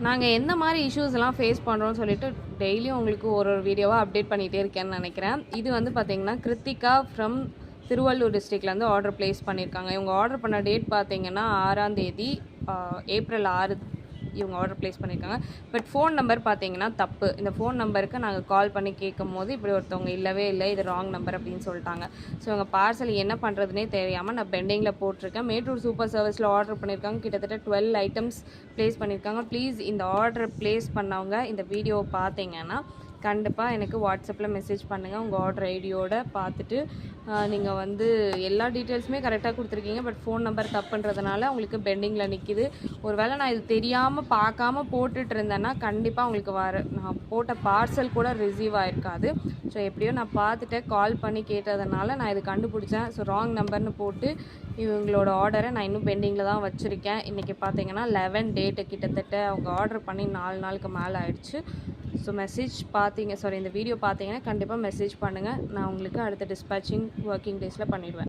நாங்கள் எந்த மாதிரி இஷ்யூஸ்லாம் ஃபேஸ் பண்ணுறோம்னு சொல்லிட்டு டெய்லியும் உங்களுக்கு ஒரு வீடியோவாக அப்டேட் பண்ணிகிட்டே இருக்கேன்னு நினைக்கிறேன். இது வந்து பார்த்திங்கன்னா கிருத்திகா ஃப்ரம் திருவள்ளூர் டிஸ்ட்ரிக்ட்லேருந்து ஆர்டர் ப்ளேஸ் பண்ணியிருக்காங்க. இவங்க ஆர்டர் பண்ண டேட் பார்த்திங்கன்னா 6ஆம் தேதி ஏப்ரல் 6 இவங்க ஆர்டர் ப்ளேஸ் பண்ணியிருக்காங்க. பட் ஃபோன் நம்பர் பார்த்தீங்கன்னா தப்பு. இந்த ஃபோன் நம்பருக்கு நாங்கள் கால் பண்ணி கேட்கும் போது இப்படி ஒருத்தவங்க இல்லவே இல்லை, இது ராங் நம்பர் அப்படின்னு சொல்லிட்டாங்க. ஸோ இவங்க பார்சல் என்ன பண்ணுறதுனே தெரியாமல் நான் பெண்டிங்கில் போட்டிருக்கேன். மேட்டூர் சூப்பர் சர்வீஸில் ஆர்டர் பண்ணியிருக்காங்க. கிட்டத்தட்ட 12 ஐட்டம்ஸ் ப்ளேஸ் பண்ணியிருக்காங்க. ப்ளீஸ் இந்த ஆர்டர் ப்ளேஸ் பண்ணவங்க இந்த வீடியோவை பார்த்தீங்கன்னா கண்டிப்பாக எனக்கு வாட்ஸ்அப்பில் மெசேஜ் பண்ணுங்கள். உங்கள் ஆர்டர் ஐடியோட பார்த்துட்டு நீங்கள் வந்து எல்லா டீட்டெயில்ஸுமே கரெக்டாக கொடுத்துருக்கீங்க. பட் ஃபோன் நம்பர் தப்புன்றதுனால உங்களுக்கு பெண்டிங்கில் நிற்கிது. ஒருவேளை நான் இது தெரியாமல் பார்க்காம போட்டுட்டு இருந்தேன்னா கண்டிப்பாக உங்களுக்கு நான் போட்ட பார்சல் கூட ரிசீவ் ஆகிருக்காது. ஸோ எப்படியோ நான் பார்த்துட்டு கால் பண்ணி கேட்டதுனால நான் இது கண்டுபிடிச்சேன். ஸோ ராங் நம்பர்னு போட்டு இவங்களோட ஆர்டரை நான் இன்னும் பெண்டிங்கில் தான் வச்சுருக்கேன். இன்றைக்கி பார்த்தீங்கன்னா 11 டேட்டு, கிட்டத்தட்ட அவங்க ஆர்டர் பண்ணி 4 நாளுக்கு மேலே ஆயிடுச்சு. ஸோ இந்த வீடியோ பார்த்தீங்கன்னா கண்டிப்பாக மெசேஜ் பண்ணுங்கள். நான் உங்களுக்கு அடுத்த டிஸ்பேச்சிங் ஒர்க்கிங் டேஸில் பண்ணிவிடுவேன்.